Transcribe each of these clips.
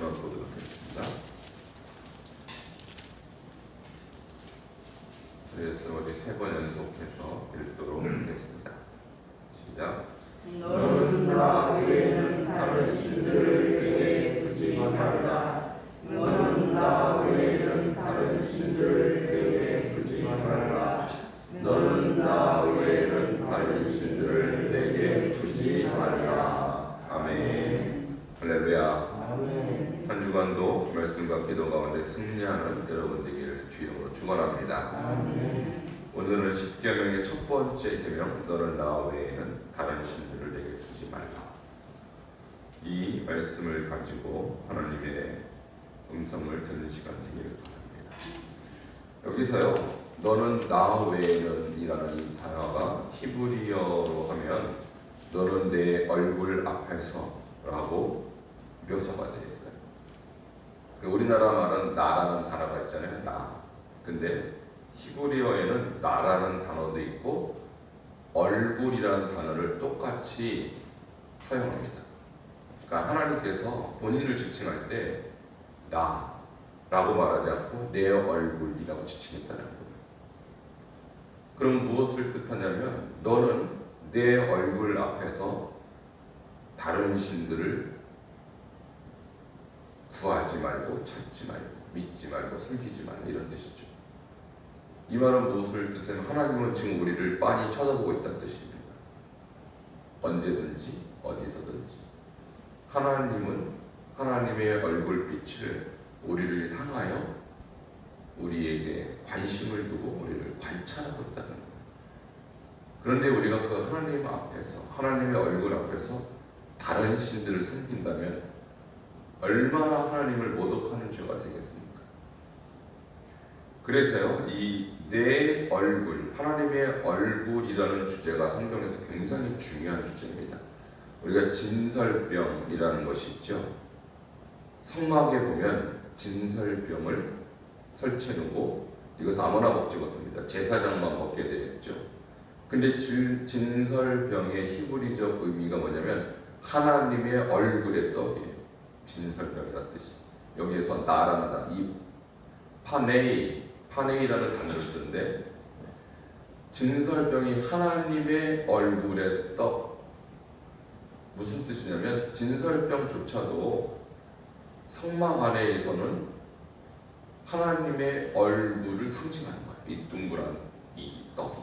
한번 보도록 하겠습니다. 그래서 우리 세 번 연속해서 읽도록 하겠습니다. 시작. 너는 나 외에는 다른 신들을 내게 두지 말라. 너는 나 외에는 다른 신들을 내게 두지 말라. 너는 나 외에는 다른 신들을 내게 두지 말라. 아멘. 할렐루야. 아멘. 한 주간도 말씀과 기도 가운데 승리하는 여러분 되기를 주님으로 축원합니다. 아멘. 오늘은 십계명의 첫 번째 계명, 너는 나 외에는 다른 신들을 내게 두지 말라. 이 말씀을 가지고 하나님의 음성을 듣는 시간 되기를 바랍니다. 여기서요, 너는 나 외에는 이라는 이 단어가 히브리어로 하면 너는 내 얼굴 앞에서 라고 묘사가 되어 있어요. 우리나라 말은 나라는 단어가 있잖아요. 나. 근데 히브리어에는 나라는 단어도 있고 얼굴이라는 단어를 똑같이 사용합니다. 그러니까 하나님께서 본인을 지칭할 때 나라고 말하지 않고 내 얼굴이라고 지칭했다는 거예요. 그럼 무엇을 뜻하냐면 너는 내 얼굴 앞에서 다른 신들을 구하지 말고 찾지 말고 믿지 말고 섬기지 말고 이런 뜻이죠. 이 말은 무엇을 뜻하냐면 하나님은 지금 우리를 빤히 쳐다보고 있다는 뜻입니다. 언제든지 어디서든지 하나님은 하나님의 얼굴빛을 우리를 향하여 우리에게 관심을 두고 우리를 관찰하고 있다는 거예요. 그런데 우리가 그 하나님 앞에서 하나님의 얼굴 앞에서 다른 신들을 섬긴다면 얼마나 하나님을 모독하는 죄가 되겠습니까? 그래서요, 이 내 얼굴, 하나님의 얼굴이라는 주제가 성경에서 굉장히 중요한 주제입니다. 우리가 진설병이라는 것이 있죠. 성막에 보면 진설병을 설치해 놓고 이것은 아무나 먹지 못합니다. 제사장만 먹게 되어 있죠. 근데 진설병의 히브리적 의미가 뭐냐면 하나님의 얼굴의 떡이에요. 진설병이라는 뜻이. 여기에서 나라는 단어, 이 파네이라는 단어를 쓰는데 진설병이 하나님의 얼굴의 떡. 무슨 뜻이냐면 진설병조차도 성막 안에서는 하나님의 얼굴을 상징하는 거예요. 이 동그란 이 떡이.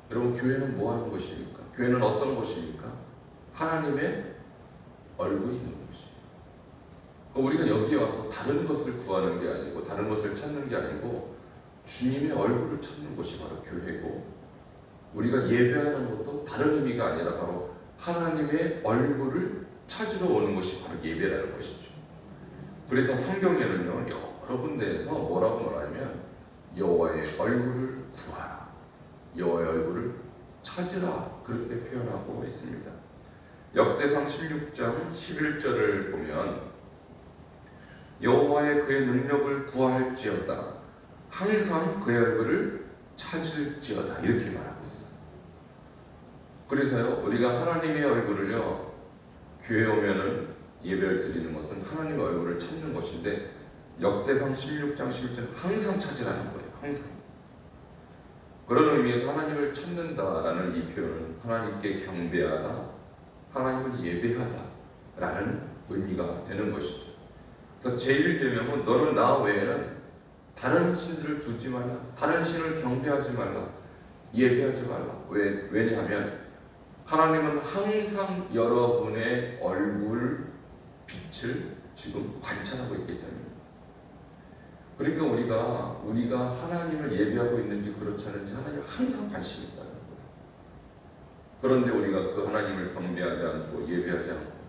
여러분, 교회는 뭐 하는 것입니까? 교회는 어떤 것입니까? 하나님의 얼굴이 있는 것이에요. 우리가 여기에 와서 다른 것을 구하는 게 아니고 다른 것을 찾는 게 아니고 주님의 얼굴을 찾는 것이 바로 교회고, 우리가 예배하는 것도 다른 의미가 아니라 바로 하나님의 얼굴을 찾으러 오는 것이 바로 예배라는 것이죠. 그래서 성경에는요, 여러 군데에서 뭐라고 말하냐면 여호와의 얼굴을 구하라, 여호와의 얼굴을 찾으라, 그렇게 표현하고 있습니다. 역대상 16장 11절을 보면 여호와의 그의 능력을 구할지어다, 항상 그의 얼굴을 찾을지어다, 이렇게 말하고 있어요. 그래서요, 우리가 하나님의 얼굴을요, 교회에 오면은 예배를 드리는 것은 하나님의 얼굴을 찾는 것인데 역대상 16장 11절 항상 찾으라는 거예요. 항상. 그런 의미에서 하나님을 찾는다라는 이 표현은 하나님께 경배하다, 하나님을 예배하다 라는 의미가 되는 것이죠. 그래서 제1계명은 너는 나 외에는 다른 신들을 두지 말라, 다른 신을 경배하지 말라, 예배하지 말라. 왜냐하면 하나님은 항상 여러분의 얼굴 빛을 지금 관찰하고 있기 때문입니다. 그러니까 우리가 하나님을 예배하고 있는지 그렇지 않은지 하나님 항상 관심이 있다는 거예요. 그런데 우리가 그 하나님을 경배하지 않고 예배하지 않고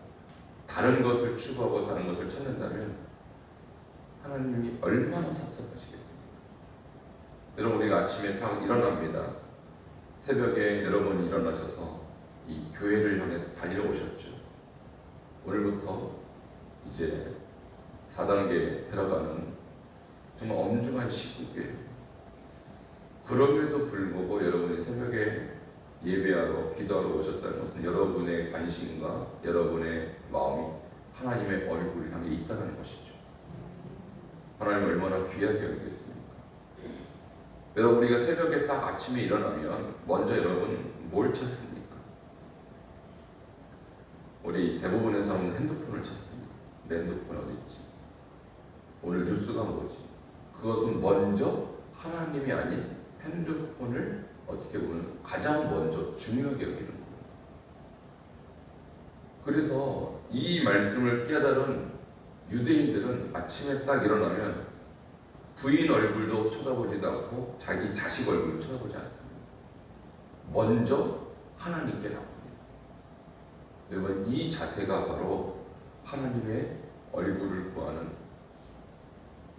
다른 것을 추구하고 다른 것을 찾는다면 하나님이 얼마나 섭섭하시겠습니까? 여러분, 우리가 아침에 딱 일어납니다. 새벽에 여러분이 일어나셔서 이 교회를 향해서 달려오셨죠. 오늘부터 이제 4단계에 들어가는 정말 엄중한 시국이에요. 그럼에도 불구하고 여러분이 새벽에 예배하러 기도하러 오셨다는 것은 여러분의 관심과 여러분의 마음이 하나님의 얼굴을 향해 있다는 것이죠. 하나님 얼마나 귀하게 여기겠습니까? 여러분, 우리가 새벽에 딱 아침에 일어나면 먼저 여러분 뭘 찾습니까? 우리 대부분의 사람은 핸드폰을 찾습니다. 내 핸드폰 어디 있지? 오늘 뉴스가 뭐지? 그것은 먼저 하나님이 아닌 핸드폰을 어떻게 보면 가장 먼저 중요하게 여기는 거예요. 그래서 이 말씀을 깨달은 유대인들은 아침에 딱 일어나면 부인 얼굴도 쳐다보지도 않고 자기 자식 얼굴도 쳐다보지 않습니다. 먼저 하나님께 나옵니다. 여러분, 이 자세가 바로 하나님의 얼굴을 구하는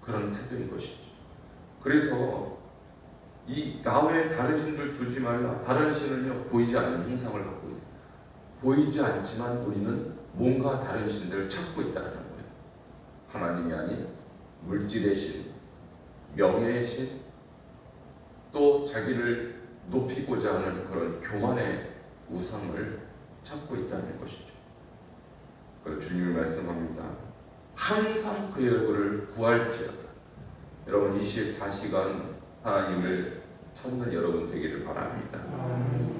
그런 태도인 것이죠. 그래서 이 나 외에 다른 신들 두지 말라. 다른 신은요, 보이지 않는 형상을 갖고 있어요. 보이지 않지만 우리는 뭔가 다른 신들을 찾고 있다는 거예요. 하나님이 아닌 물질의 신, 명예의 신, 또 자기를 높이고자 하는 그런 교만의 우상을 찾고 있다는 것이죠. 그래서 주님이 말씀합니다. 항상 그의 얼굴을 구할지어다. 여러분, 24시간 하나님을 찾는 여러분 되기를 바랍니다.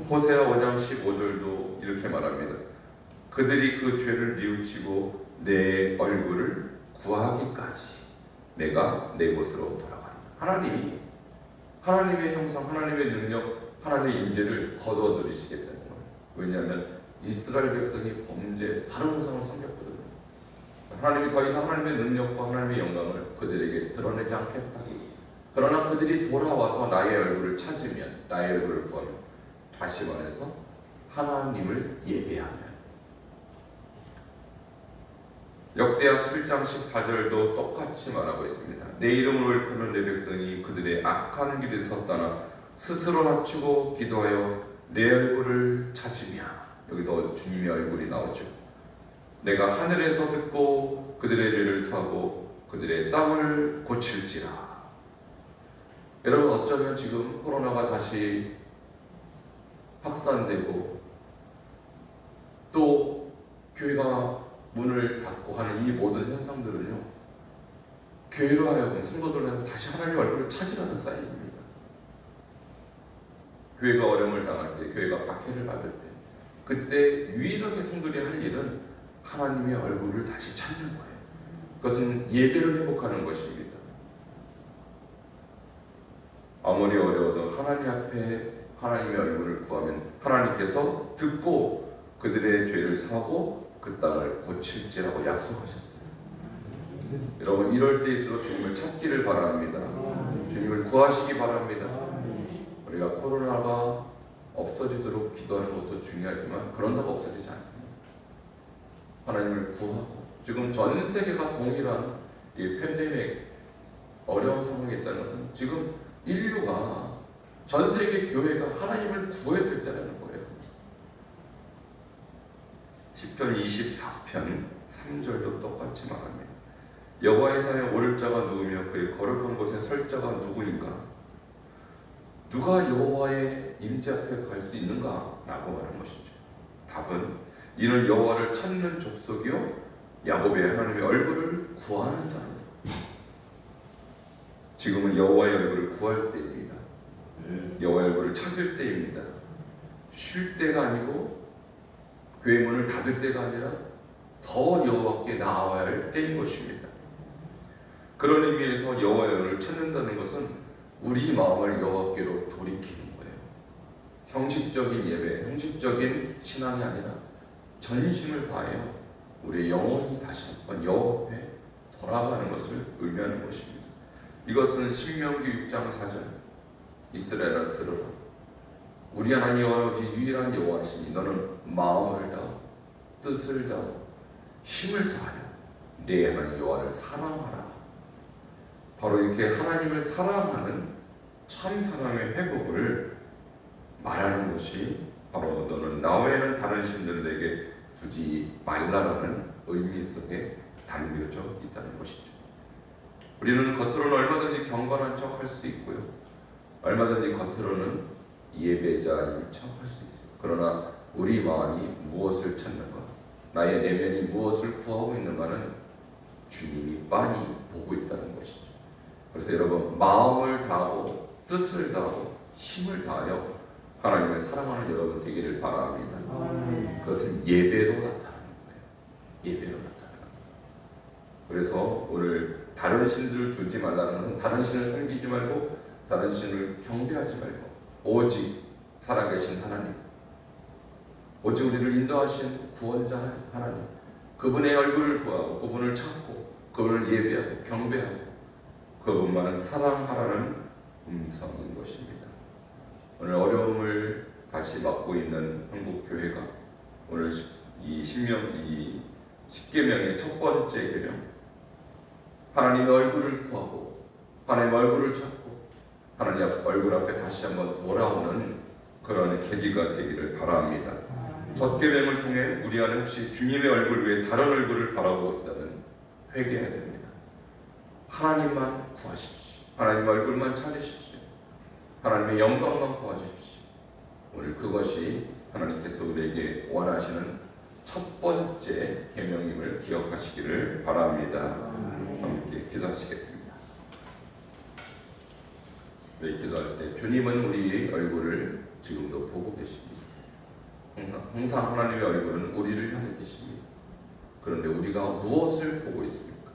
호세아 5장 15절도 이렇게 말합니다. 그들이 그 죄를 뉘우치고 내 얼굴을 구하기까지 내가 내 곳으로 돌아간다. 하나님이 하나님의 형상, 하나님의 능력, 하나님의 임재를 거둬 누리시겠다는 거예요. 왜냐하면 이스라엘 백성이 범죄 다른 우상을 섬겼거든요. 하나님이 더 이상 하나님의 능력과 하나님의 영광을 그들에게 드러내지 않겠다. 그러나 그들이 돌아와서 나의 얼굴을 찾으면, 나의 얼굴을 구하면, 다시 말해서 하나님을 예배하면. 역대하 7장 14절도 똑같이 말하고 있습니다. 내 이름을 옳고는 내 백성이 그들의 악한 길에서 떠나 스스로 낮추고 기도하여 내 얼굴을 찾으며, 여기도 주님의 얼굴이 나오죠. 내가 하늘에서 듣고 그들의 죄를 사고 그들의 땅을 고칠지라. 여러분, 어쩌면 지금 코로나가 다시 확산되고 또 교회가 문을 닫고 하는 이 모든 현상들은요, 교회로 하여금, 성도들로 하여금 다시 하나님의 얼굴을 찾으라는 사인입니다. 교회가 어려움을 당할 때, 교회가 박해를 받을 때, 그때 유일하게 성도들이 할 일은 하나님의 얼굴을 다시 찾는 거예요. 그것은 예배를 회복하는 것입니다. 아무리 어려워도 하나님 앞에 하나님의 얼굴을 구하면 하나님께서 듣고 그들의 죄를 사고 그 땅을 고칠지라고 약속하셨어요. 여러분, 이럴 때일수록 주님을 찾기를 바랍니다. 주님을 구하시기 바랍니다. 우리가 코로나가 없어지도록 기도하는 것도 중요하지만 그런다고 없어지지 않습니다. 하나님을 구하고, 지금 전 세계가 동일한 이 팬데믹 어려운 상황에 있다는 것은 지금 인류가, 전 세계 교회가 하나님을 구해야 될 때라는 거예요. 시편 24편 3절도 똑같이 말합니다. 여호와의 산에 오를 자가 누구며 그의 거룩한 곳에 설 자가 누구인가? 누가 여호와의 임재 앞에 갈 수 있는가? 라고 말한 것이죠. 답은 이는 여호와를 찾는 족속이요 야곱의 하나님의 얼굴을 구하는 자입니다. 지금은 여호와의 얼굴을 구할 때입니다. 여호와의 얼굴을 찾을 때입니다. 쉴 때가 아니고 교회 문을 닫을 때가 아니라 더 여호와께 나아와야 할 때인 것입니다. 그런 의미에서 여호와의 얼굴을 찾는다는 것은 우리 마음을 여호와께로 돌이키는 거예요. 형식적인 예배, 형식적인 신앙이 아니라 전심을 다하여 우리의 영혼이 다시 한번 여호와 앞에 돌아가는 것을 의미하는 것입니다. 이것은 신명기 6장 4절 이스라엘아 들으라. 우리 하나님 여호와 유일한 여호와시니 너는 마음을 다하고 뜻을 다하고 힘을 다하여 내 하나님 여호와를 사랑하라. 바로 이렇게 하나님을 사랑하는 참 사랑의 회복을 말하는 것이 바로 너는 나 외에는 다른 신들을 내게 두지 말라라는 의미 속에 담겨져 있다는 것이죠. 우리는 겉으로는 얼마든지 경건한 척 할 수 있고요, 얼마든지 겉으로는 예배자인 척 할 수 있어요. 그러나 우리 마음이 무엇을 찾는가? 나의 내면이 무엇을 구하고 있는가는 주님이 빤히 보고 있다는 것이죠. 그래서 여러분, 마음을 다하고 뜻을 다하고 힘을 다하여 하나님을 사랑하는 여러분 되기를 바랍니다. 그것은 예배로 나타나는 거예요. 예배로 나타나는 거예요. 그래서 오늘 다른 신들을 두지 말라는 것은 다른 신을 섬기지 말고 다른 신을 경배하지 말고 오직 살아계신 하나님, 오직 우리를 인도하신 구원자 하나님, 그분의 얼굴을 구하고 그분을 찾고 그분을 예배하고 경배하고 그분만 사랑하라는 음성인 것입니다. 오늘 어려움을 다시 맡고 있는 한국교회가 오늘 이 10계명의 첫 번째 계명, 하나님의 얼굴을 구하고 하나님의 얼굴을 찾고 하나님 얼굴 앞에 다시 한번 돌아오는 그런 계기가 되기를 바랍니다. 첫 계명을 통해 우리 안에 혹시 주님의 얼굴 외에 다른 얼굴을 바라보고 있다면 회개해야 됩니다. 하나님만 구하십시오. 하나님 얼굴만 찾으십시오. 하나님의 영광만 구하십시오. 오늘 그것이 하나님께서 우리에게 원하시는 첫 번째 계명임을 기억하시기를 바랍니다. 함께 기도하시겠습니다. 네, 기도할 때 주님은 우리의 얼굴을 지금도 보고 계십니다. 항상 하나님의 얼굴은 우리를 향해 계십니다. 그런데 우리가 무엇을 보고 있습니까?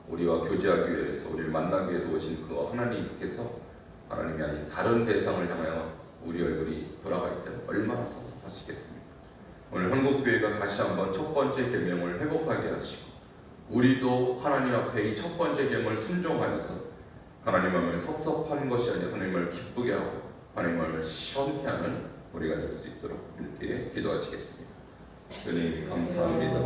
우리와 교제하기 위해서, 우리를 만나기 위해서 오신 그 하나님께서 하나님이 아닌 다른 대상을 향하여 우리 얼굴이 돌아가 있다면 얼마나 섭섭하시겠습니까? 오늘 한국교회가 다시 한번 첫 번째 계명을 회복하게 하시고 우리도 하나님 앞에 이 첫 번째 계명을 순종하여서 하나님 앞에 섭섭한 것이 아니라 하나님을 기쁘게 하고 하나님을 시원케 하는 우리가 될 수 있도록 이렇게 기도하시겠습니다. 주님 감사합니다.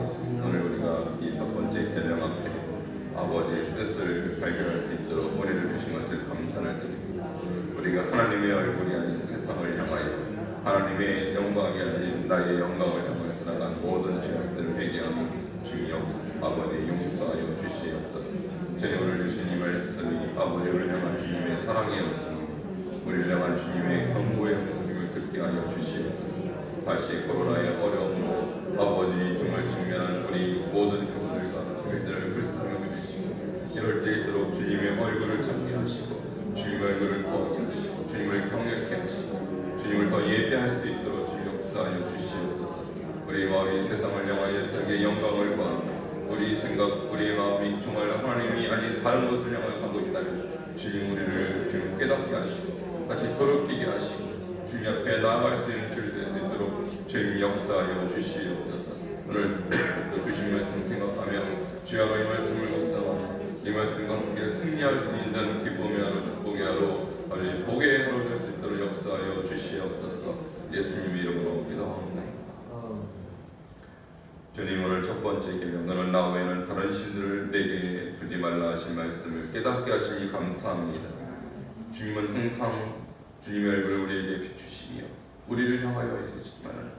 오늘 우리가 이 첫 번째 계명 앞에 아버지의 뜻을 발견할 수 있도록 은혜를 주신 것을 감사를 드립니다. 우리가 하나님의 얼굴이 아닌 세상을 향하여 하나님의 영광이 아닌 나의 영광을 향해서 나간 모든 죄악들을 회개하며 주여 아버지 용서하여 주시옵소서. 주님 오늘 주신 이 말씀이 아버지를 향한 주님의 사랑의 말씀, 우리를 향한 주님의 경고의 말씀을 듣게 하여 주시옵소서. 다시 코로나의 어려움으로 아버지 정말 직면한 우리 모든 교우들과 교회들을 불쌍히 여기시고 이럴 때일수록 주님의 얼굴을 찾게 하시고 주님의 얼굴을 구하게 하시고 주님을 경외케 하시고 주님을 더 예배할 수 있도록 주님 역사하여 주시옵소서. 우리 마음이 세상을 향하여 자기의 영광을 구하며 우리 생각, 우리의 마음이 정말 하나님이 아닌 다른 것을 향하여 가고 있다면 주님 우리를 주님 깨닫게 하시고 다시 돌이키게 하시고 주님 앞에 나아갈 수 있는 줄이 될 수 있도록 주님 역사하여 주시옵소서. 오늘 또 주신 말씀 생각하며 주야로 이 말씀을 묵상하며 이 말씀과 함께 승리할 수 있는 기쁨의 하루, 축복의 하루, 복의 하루 될 수 있도록 역사하여 주시옵소서. 예수님의 이름으로 기도합니다. 주님 오늘 첫 번째 계명 너는 나 외에는 다른 신들을 내게 두지 말라 하신 말씀을 깨닫게 하시니 감사합니다. 주님은 항상 주님의 얼굴을 우리에게 비추시며 우리를 향하여 있으시지만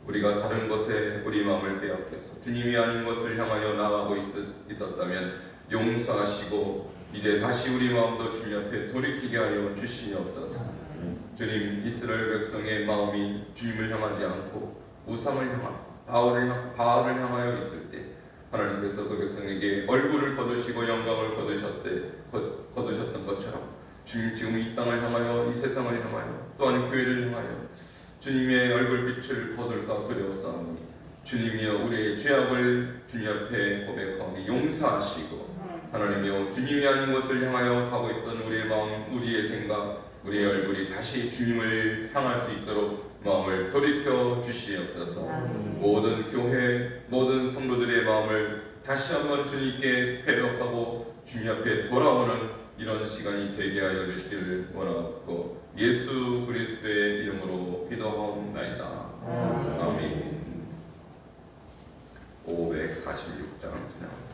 우리가 다른 것에 우리 마음을 빼앗겨서 주님이 아닌 것을 향하여 나아가고 있었다면 용서하시고 이제 다시 우리 마음도 주님 앞에 돌이키게 하여 주시옵소서. 주님 이스라엘 백성의 마음이 주님을 향하지 않고 우상을 향하고 바알을 향하여 있을 때 하나님께서 그 백성에게 얼굴을 거두시고 영광을 거두셨던 것처럼 주님 지금 이 땅을 향하여 이 세상을 향하여 또한 교회를 향하여 주님의 얼굴빛을 거둘까 두려워싸우니 주님이여 우리의 죄악을 주님 앞에 고백하오니 용서하시고 하나님이여 주님이 아닌 것을 향하여 가고 있던 우리의 마음, 우리의 생각, 우리의 얼굴이 다시 주님을 향할 수 있도록 마음을 돌이켜 주시옵소서. 모든 교회, 모든 성도들의 마음을 다시 한번 주님께 회복하고 주님 앞에 돌아오는 이런 시간이 되게 하여 주시기를 원하고 예수 그리스도의 이름으로 기도하옵나이다. 아멘. 546장 지나갑니다.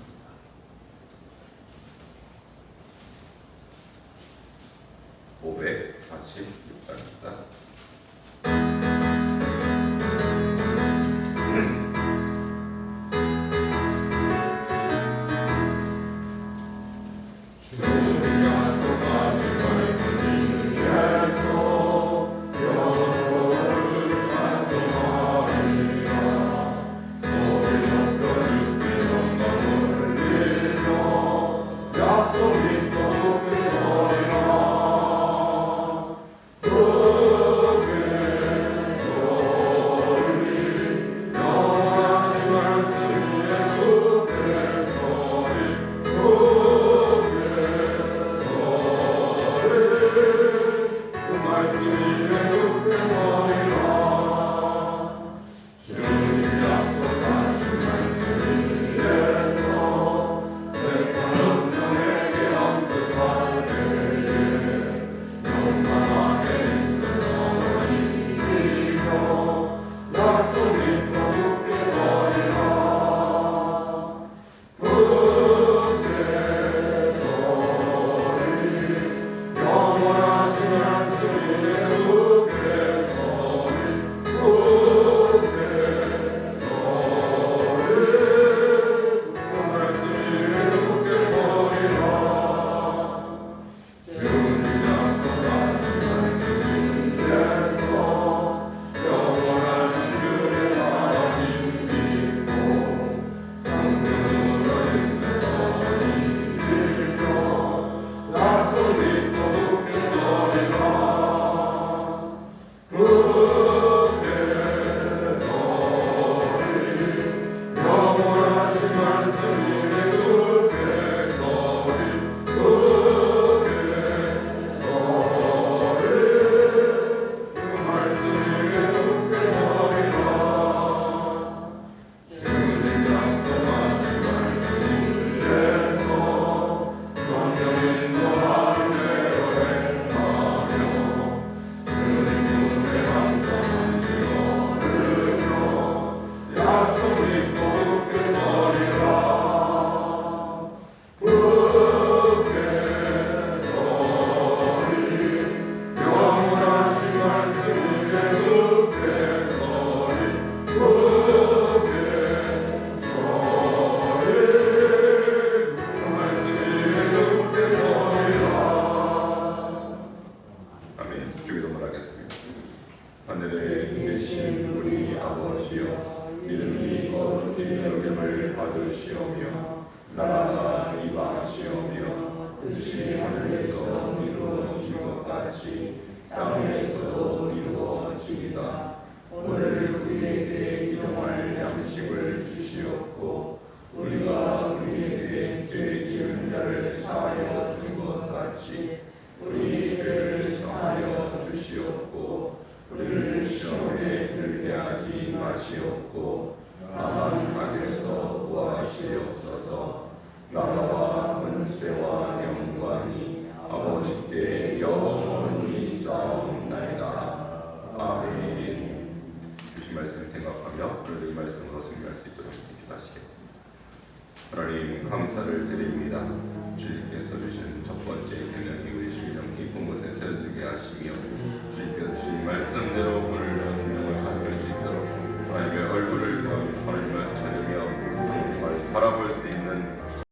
546장입니다. 오 뜻이 하늘에서 이루어진 것 같이 땅에서도 이루어지리다. 오늘 우리에게 일용할 양식을 주시옵고 우리가 우리에게 죄 지은 자를 사하여 준 것 같이 우리 죄를 사하여 주시옵고 우리를 시험에 들게 하지 마시옵고 다만 악에서 구하시옵소서. 나라와 권세와 영광이 아버지께 영원히 싸움나이다. 아멘. 주신 말씀 생각하며 오늘도 이 말씀으로 승리할 수 있도록 기도하시겠습니다. 하나님 감사를 드립니다. 주님께서 주신 첫 번째